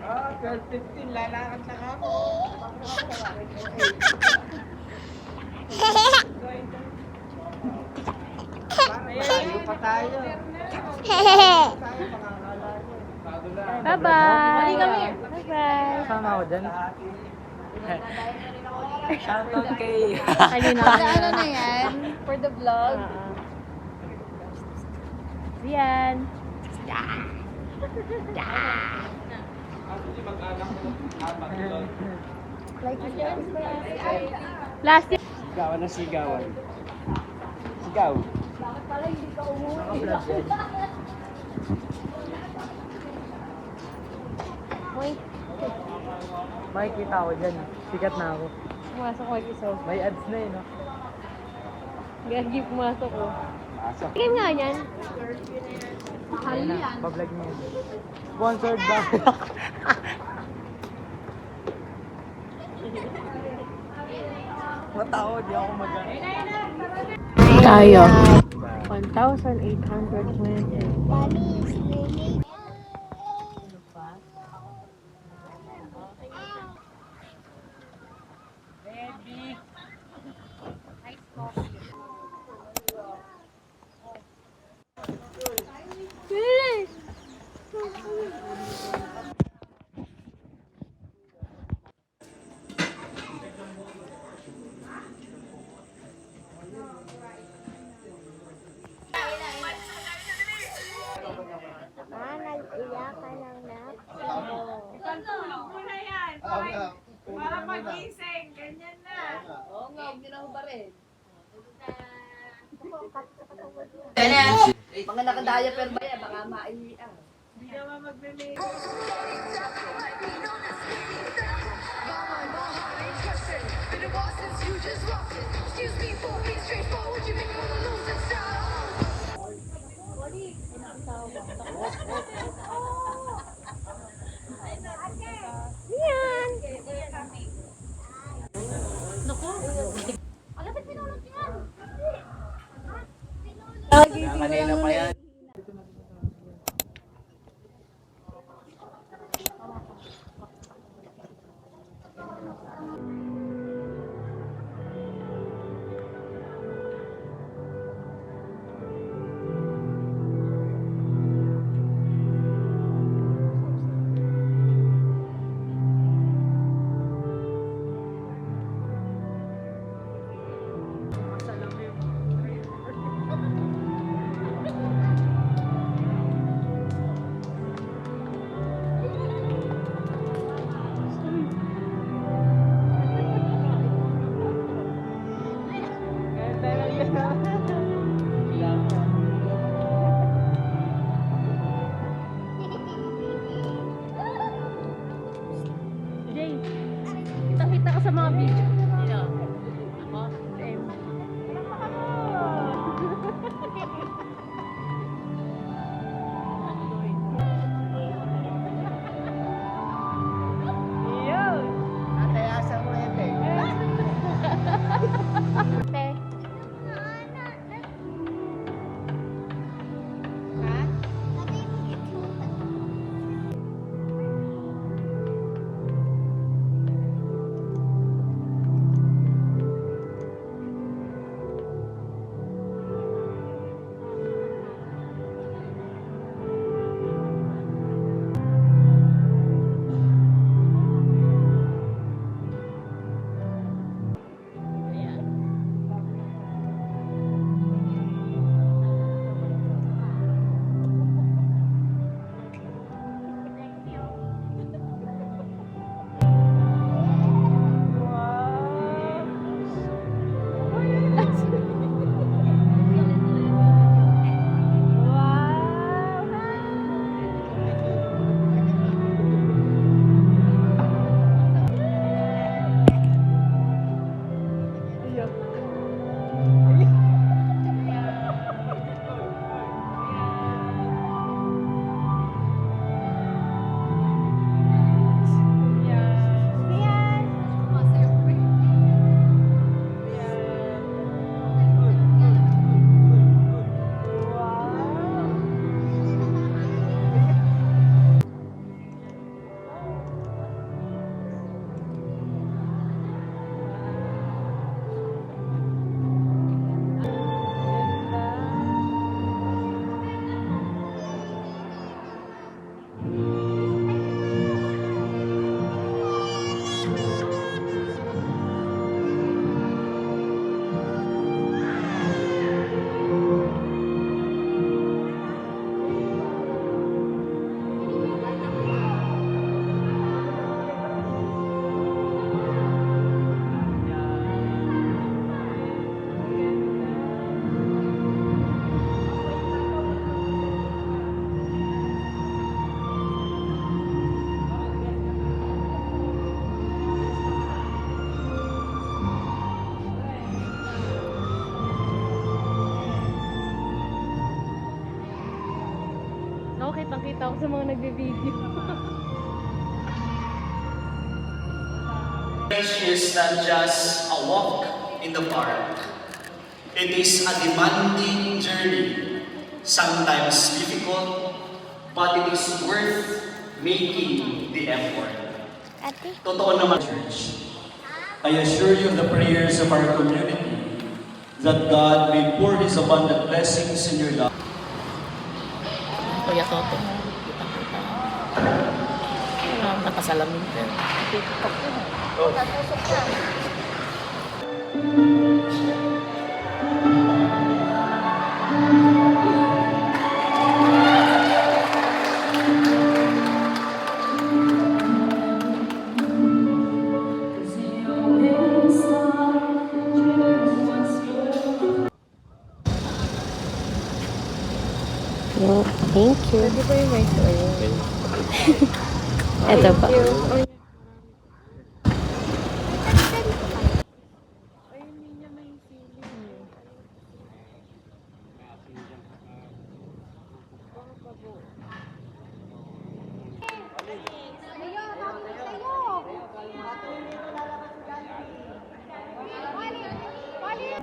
12:15, lalakad na ako. Tayo pa tayo. Bye-bye! Bye-bye! Sama ako dyan. Shoutout kay... Kanina ka Ano na yan? For the vlog? Yan. Like yan? Plastic. Sigawan na sigawan. Sigaw. Bakit pala hindi ka umuwi? Uy, Makikita ko dyan. Sikat na ako. pumasok ko isa. May ads na no? Gagi, pumasok ko. Pasok. Game nga yan. Mahal yan. Pa-vlog niya yun. Sponsored ba? Matao, di ako mag- Tayo. 1,820. Nag-iyak ka ng nap. Tulog mo na yan. Para magising. Ganyan na. Oo nga, huwag nyo na hubarin. Mga nakadaya-per ba yan? Baka maiiyak. Hindi naman magbibig. Yan. Kanina pa yan. kitang-kita ko sa mga nagbe-video. Is not just a walk in the park. It is a demanding journey, sometimes difficult, but it is worth making the effort. Totoo naman, church. I assure you the prayers of our community that God may pour His abundant blessings in your life. Kuya Toto. Kita-kita. Nakasalamin ko. TikTok ko. Tatusok ka. Thank you. Pwede pa yung may story. Ito pa.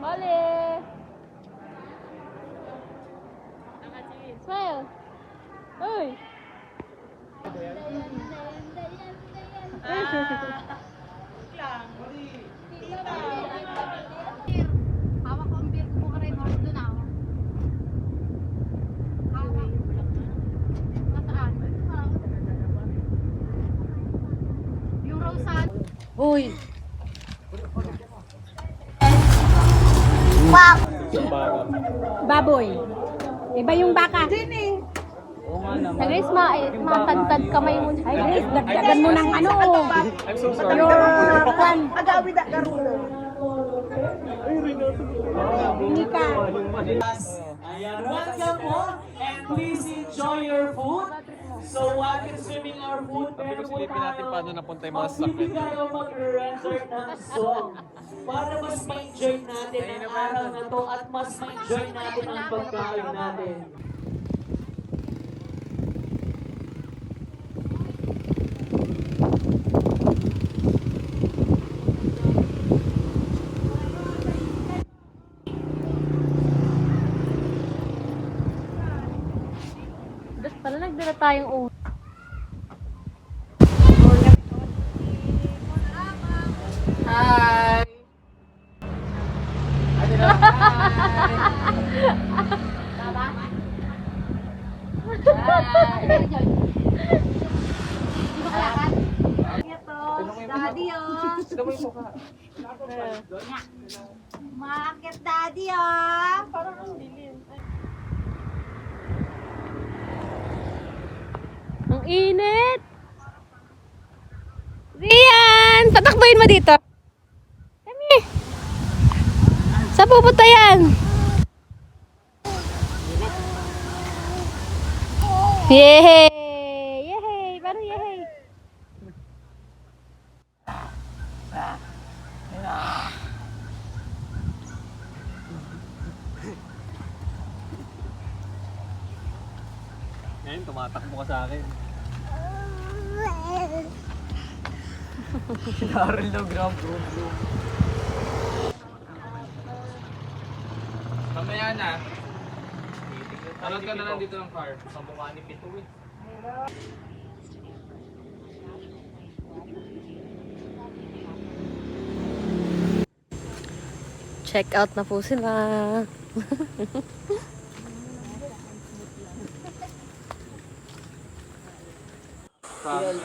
Mali! Smile! Uy! Hawak ko ang beer ko ka rin ordo na ako. Hawak. Nasaan? Yung Rosan. Uy! Baboy. Iba yung baka. Oo nga naman. Sa guys, matagtad kamay mo. Ay guys, dagdagan mo ng ano. I'm so sorry. Your plan. Agawi da karulo. Hindi ka. Ayan, welcome po, and please enjoy your food. So while consuming our food, meron po tayo napunta magbibigay tayo mag-render ng song para mas ma-enjoy natin ang araw na to at mas ma-enjoy natin ang pagkain natin. Tapos pala nagdala tayong ulo. Hi! Ano na? Daddy, oh. Sino mo yung mukha? Umakit, daddy, oh. Ang init! Rian! Tatakbuhin mo dito. Kami! Saan pupunta yan? Yehey! Yehey! Parang yehey! Ngayon, tumatakbo ka sa akin. Sinaril na grab, bro. Mamaya na. Talad ka na lang dito ng car. Sa mukha ni Pito eh. Check out na po sila.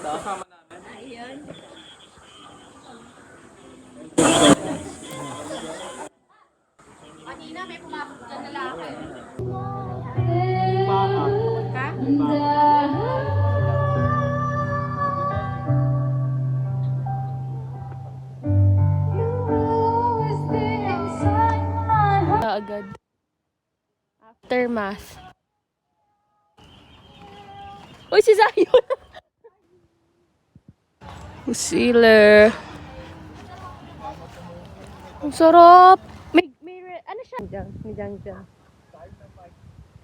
Kasama namin. Kanina may pumasok dyan na lalaki. Agad. Aftermath. Uy, si Zion! Sealer. Ang sarap! May ano siya? May Jang.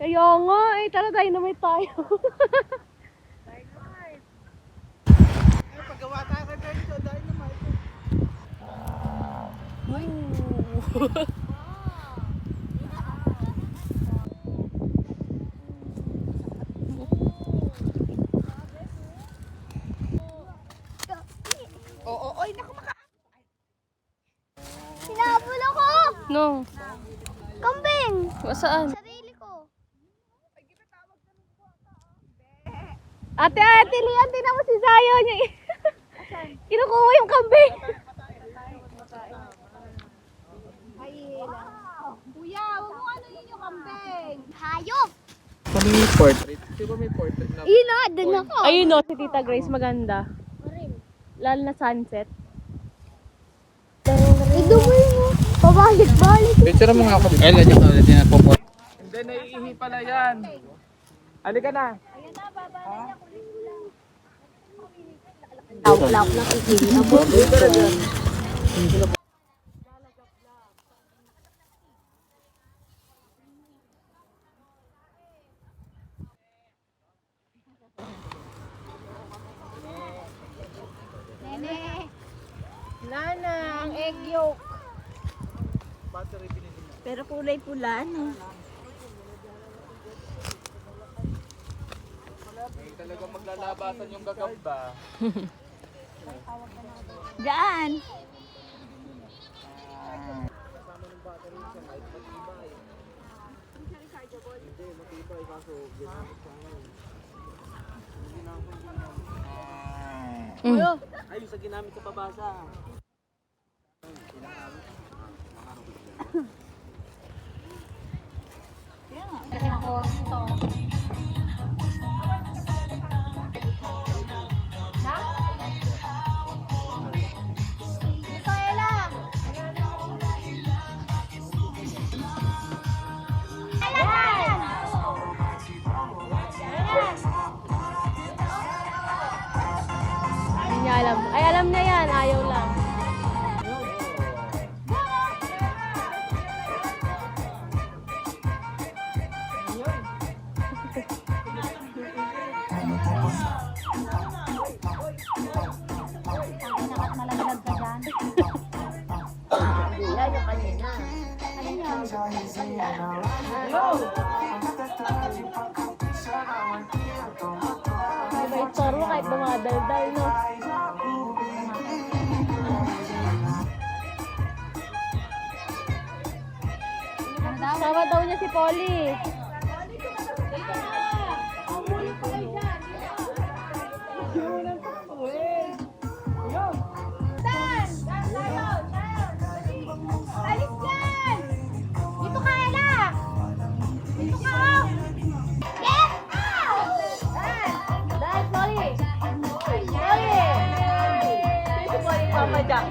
Kaya nga, eh, tara dynamite tayo. Paggawa tayo kay Benjo, dynamite. Sinabol ako! No. Kambing! Saan? Sarili ko. Ate Lian, tingnan mo si Zion. Kinukuha yung kambing. Kuya, huwag mo ano yun yung kambing. Hayop! Paano may portrait? Di ba may portrait na? Ina, dun ako. Ayun no, si Tita Grace, maganda. Lalo na sunset. Ito mo yun. Pabalik-balik. Picture mo nga ako dito. Ay, lagyan ka ulit yung nagpo-portrait. Hindi, naiihi pala yan. Halika na. Lawak lang ikinabot. Nene. Nana, ang egg yolk. Pero kulay pula, no? Ay, talagang maglalabasan yung gagamba. Diyan. Ay, sa ginamit sa pabasa. Hindi niya alam. Ay, alam niya yan. Ayaw lang. Malaglag ka dyan. Yan yung kanina. Ay, may toro kahit dumadaldal, no? Sama daw niya si Polly. Alis yan! Dito ka, Ella! Dito ka, oh! Get out! Dahil, Polly! Polly! Si Polly, Papa Jack.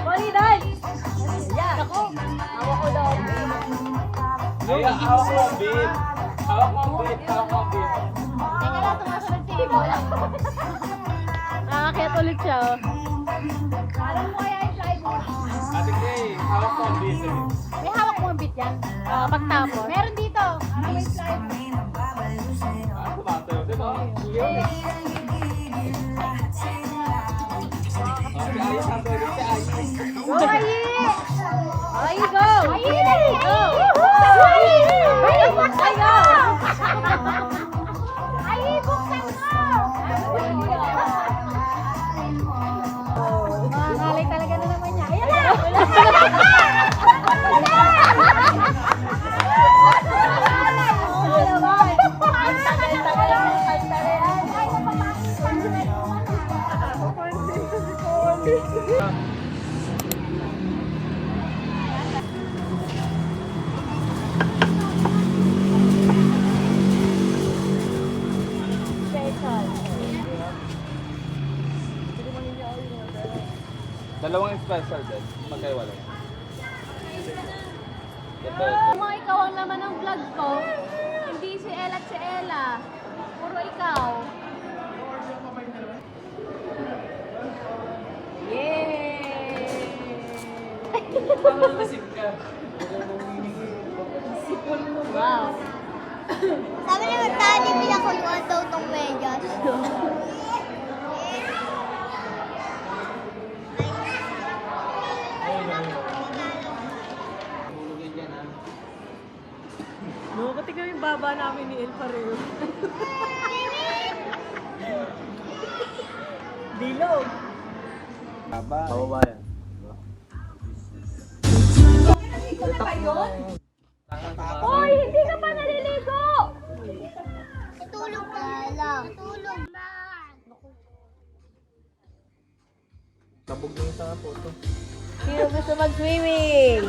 Polly, dahil! Yan! Ako! Hawak ko daw. Ay, hawak mo ang beat. Hawak mo ang beat. Hawak mo ang beat. Teka lang, tumasunod si Bola. Nakakit ulit siya, oh. Alam mo kaya yung slide mo? Ate Kay, hawak mo ang beat. May hawak mo ang beat yan? Pagtapos. Meron dito. May slide. Ah, tumatayo, di ba? Si Ayos, ang tuloy si Ayos. Go, Ayi! Ay, go! Ayi, dali! Go! Ayi! Ayi, buksan Ay, go! mo! Ayi, buksan mo! Ngalay talaga na naman niya. Ayan na! Dalawang special din. Magkaiwala. Mga ikaw ang laman ng vlog ko. Hindi si Ella at si Ella. Puro ikaw. Yay! Wow. Sabi ni Magtani, pinakuluan daw tong medyas. No, pati kami baba namin ni El pareho. Dilog. Pababa yan. Hoy, hindi ka pa naliligo! Natulog ka lang. Natulog na. Tabog na yung sa photo. Sino gusto mag-swimming?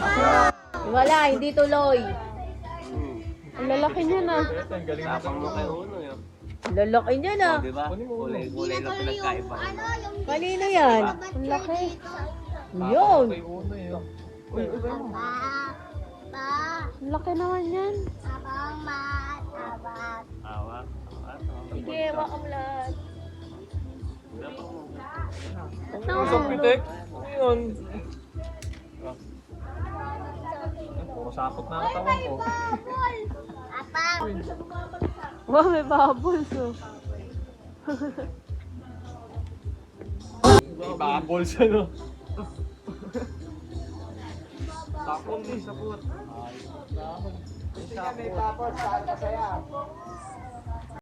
Wala, hindi tuloy. Ang lalaki niya na. Ang galing na pang kayo uno yun. Ang lalaki niya na. Diba? Kulay na pinagkaiba. Kanino yan? Ang laki. Yun. Kay uno yun. Ang laki naman yan. Awak. Sige, makamlat. Usap pitek. Ano yun? Masakot na ang katawan ko. Wow, may bubbles oh. Ibabol siya, no? Sakot eh, sakot. May sapot. May sapot, saan ka saya?